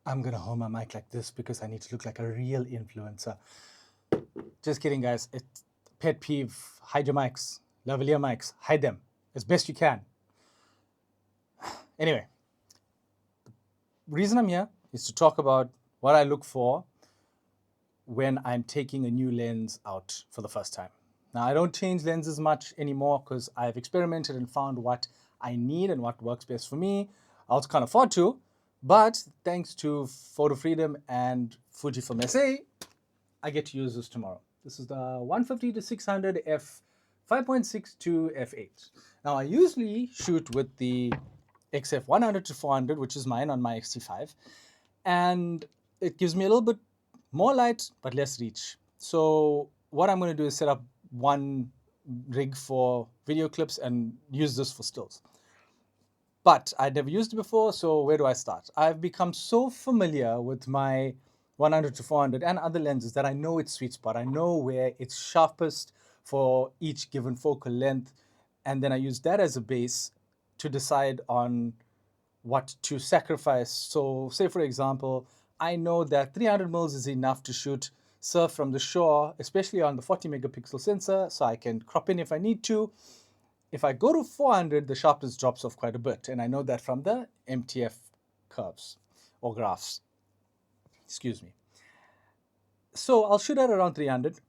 I'm going to hold my mic like this because I need to look like a real influencer. Just kidding, guys. It's pet peeve. Hide your mics. Lavalier mics. Hide them as best you can. Anyway, the reason I'm here is to talk about what I look for when I'm taking a new lens out for the first time. Now, I don't change lenses much anymore because I've experimented and found what I need and what works best for me. I also can't afford to, but thanks to Photo Freedom and Fujifilm SA, I get to use this tomorrow. This is the 150 to 600 f 5.62 f8. Now, I usually shoot with the XF 100 to 400, which is mine on my X-T5, and it gives me a little bit more light but less reach. So what I'm going to do is set up one rig for video clips and use this for stills. But I'd never used it before, so where do I start? I've become so familiar with my 100 to 400 and other lenses that I know its sweet spot. I know where it's sharpest for each given focal length, and then I use that as a base to decide on what to sacrifice. So say, for example, I know that 300 mils is enough to shoot surf from the shore, especially on the 40 megapixel sensor, so I can crop in if I need to. If I go to 400, the sharpness drops off quite a bit, and I know that from the MTF curves or graphs. Excuse me. So I'll shoot at around 300,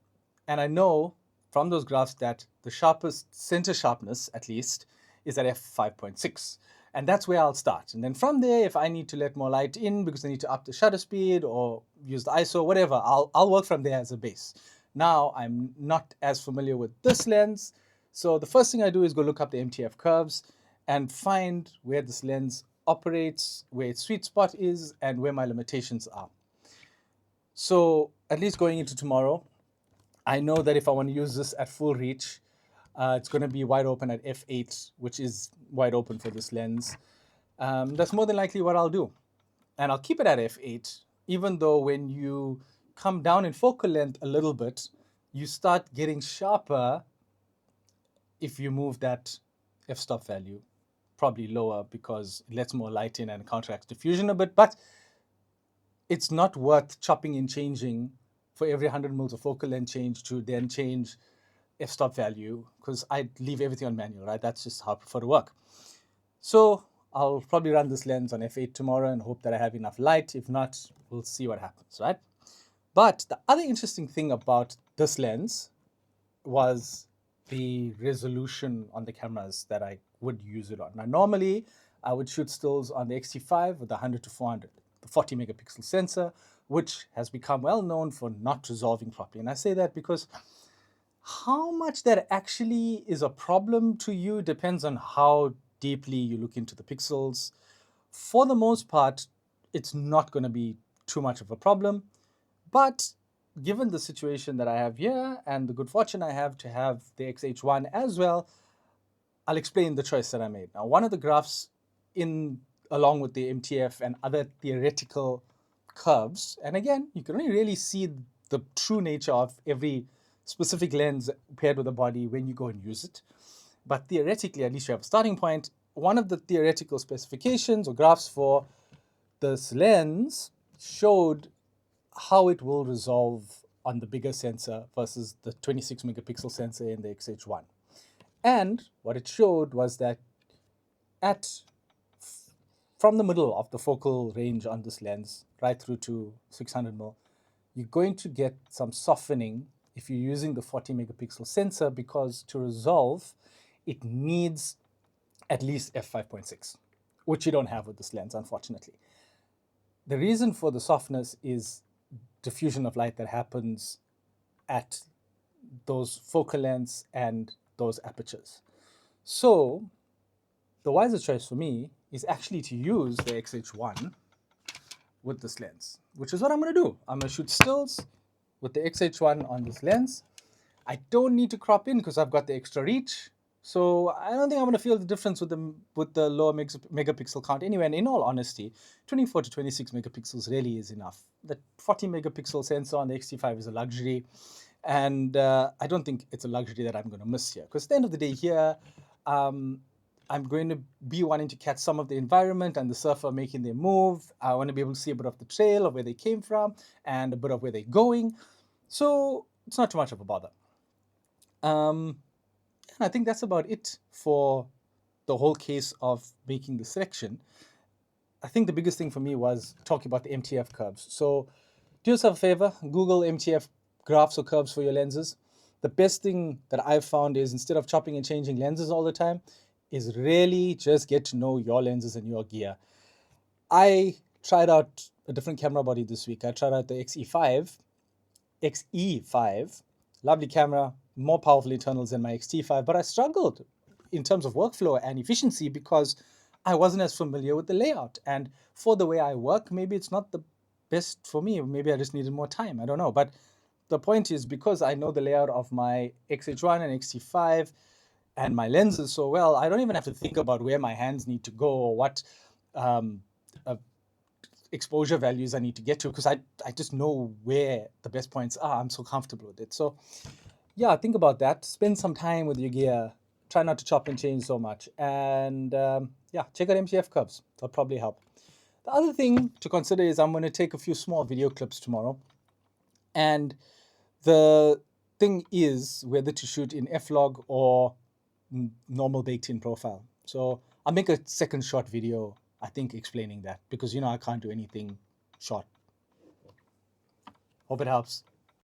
and I know from those graphs that the sharpest center sharpness, at least, is at f5.6. And that's where I'll start. And then from there, if I need to let more light in because I need to up the shutter speed or use the ISO, whatever, I'll work from there as a base. Now, I'm not as familiar with this lens, so the first thing I do is go look up the MTF curves and find where this lens operates, where its sweet spot is, and where my limitations are. So at least going into tomorrow, I know that if I want to use this at full reach, it's going to be wide open at f8, which is wide open for this lens. That's more than likely what I'll do. And I'll keep it at f8, even though when you come down in focal length a little bit, you start getting sharper if you move that f-stop value probably lower because it lets more light in and counteracts diffusion a bit. But it's not worth chopping and changing for every 100 mils of focal length change to then change f-stop value, because I leave everything on manual, right? That's just how I prefer to work. So I'll probably run this lens on f8 tomorrow and hope that I have enough light. If not, we'll see what happens, right? But the other interesting thing about this lens was the resolution on the cameras that I would use it on. Now, normally I would shoot stills on the X-T5 with the 100 to 400, the 40 megapixel sensor, which has become well known for not resolving properly. And I say that because how much that actually is a problem to you depends on how deeply you look into the pixels. For the most part, it's not going to be too much of a problem. But given the situation that I have here and the good fortune I have to have the XH1 as well, I'll explain the choice that I made. Now, one of the graphs along with the MTF and other theoretical curves, and again, you can only really see the true nature of every specific lens paired with a body when you go and use it. But theoretically, at least you have a starting point. One of the theoretical specifications or graphs for this lens showed how it will resolve on the bigger sensor versus the 26 megapixel sensor in the XH1. And what it showed was that from the middle of the focal range on this lens, right through to 600 mil, you're going to get some softening if you're using the 40 megapixel sensor, because to resolve, it needs at least f5.6, which you don't have with this lens, unfortunately. The reason for the softness is diffusion of light that happens at those focal lengths and those apertures. So the wiser choice for me is actually to use the XH1 with this lens, which is what I'm going to do. I'm going to shoot stills with the XH1 on this lens. I don't need to crop in because I've got the extra reach. So I don't think I'm going to feel the difference with the lower megapixel count anyway. And in all honesty, 24 to 26 megapixels really is enough. The 40 megapixel sensor on the X-T5 is a luxury. And I don't think it's a luxury that I'm going to miss here. Because at the end of the day here, I'm going to be wanting to catch some of the environment and the surfer making their move. I want to be able to see a bit of the trail of where they came from and a bit of where they're going. So it's not too much of a bother. And I think that's about it for the whole case of making the selection. I think the biggest thing for me was talking about the MTF curves. So do yourself a favor, Google MTF graphs or curves for your lenses. The best thing that I've found is, instead of chopping and changing lenses all the time, is really just get to know your lenses and your gear. I tried out a different camera body this week. I tried out the XE5, lovely camera, more powerful internals than my XT5, but I struggled in terms of workflow and efficiency because I wasn't as familiar with the layout. And for the way I work, maybe it's not the best for me. Maybe I just needed more time. I don't know. But the point is, because I know the layout of my XH1 and XT5 and my lenses so well, I don't even have to think about where my hands need to go or what um, exposure values I need to get to, because I just know where the best points are. I'm so comfortable with it. So yeah, think about that. Spend some time with your gear. Try not to chop and change so much. And yeah, check out MTF curves. That'll probably help. The other thing to consider is I'm going to take a few small video clips tomorrow. And the thing is whether to shoot in F-Log or normal baked-in profile. So I'll make a second short video, I think, explaining that, because, I can't do anything short. Hope it helps.